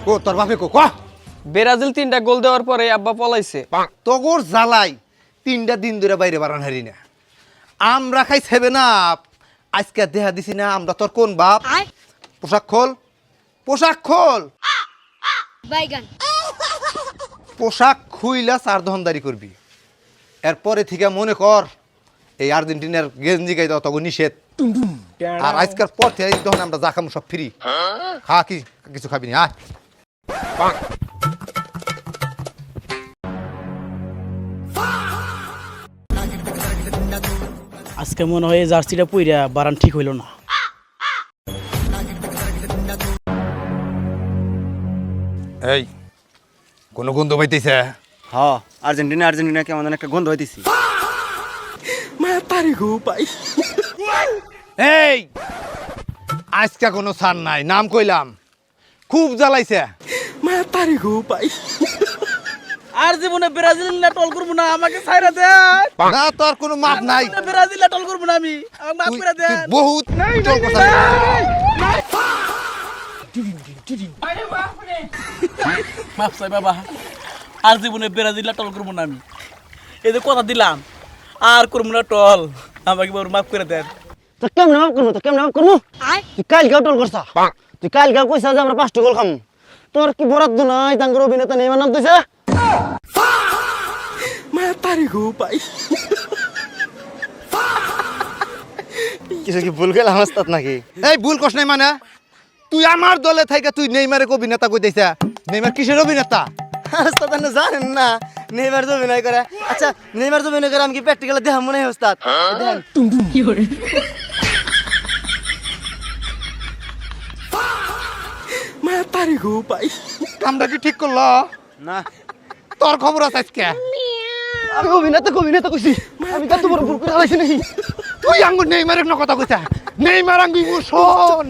কো তোর বাপে কো ক ব্রাজিল 3টা গোল দেওয়ার পরে আব্বা পলাইছে। তোর জ্বালাই 3টা দিন ধরে বাইরে বাড়ান হারি না। আমরা খাই 7 আপ আজকে দেখা দিছি না আমরা তোর কোন বাপ। পোশাক খোল, পোশাক খোল। বাইগান পোশাক খুইলা 4 দহনদারি করবি। এরপরে থেকে মনে কর এই আর্জেন্টিনার গেঞ্জি গাই দাও তখন নিষেধ। আর আজকের পর থেকে তখন আমরা যা খামু সব ফ্রি। খা কি কিছু খাবি না আয়। আজকে মনে হয় জার্সিটা পইরা বারান ঠিক হইল না। এই কোন গন্ধ পাইতেছে? হ্যাঁ আর্জেন্টিনা কেমন যেন একটা গন্ধ হইতেছি। এই আজকে কোনো ছাড় নাই, নাম কইলাম। খুব জ্বালাইছে। আর জীবনে ব্রাজিল না টল করব না, আমাকে ছাইরা দেন। না তোর কোনো মাপ নাই। ব্রাজিল না টল করব না আমি, আমাকে মাফ করে তুই দেন। বহুত টল কথা। মাফ চাই বাবা, আর জীবনে ব্রাজিল না টল করব না আমি। এই যে কথা দিলাম আর করব না টল, আমাকে বাবা মাফ করে দেন। তো কেমন মাপ করবো, তো কেমন মাপ করবো? তুই কাল গাও টল করছা, তুই কাল গাও কইছা যে আমরা 5টা গোল খাম। তোর কি বরাদ্দ নাই তাঙ্গর অভিনেতা নেইমার নাম দিছে? কিছু কি ভুল গেলাম ওস্তাদ নাকি? এই ভুল কস নাই মানে? তুই আমার দলে থাইকা তুই নেইমারে অভিনেতা কই দিছা? নেইমার কিসের অভিনেতা? ওস্তাদ আপনি জানেন না নেইমার যে অভিনয় করে? আচ্ছা নেইমার যে অভিনয় করে আমি কি প্র্যাকটিক্যালে দেখাম মনে হয় ওস্তাদ? দেখেন আমরা কি ঠিক করলো না তোর খবর আছে আজকে? আমি অভিনেতা কইছি, আমি কত বড় ভুল করে আলাইছি নাকি? তুই আঙ্গুর নেইমারের কথা কইছা? নেইমার আঙ্গুর শোন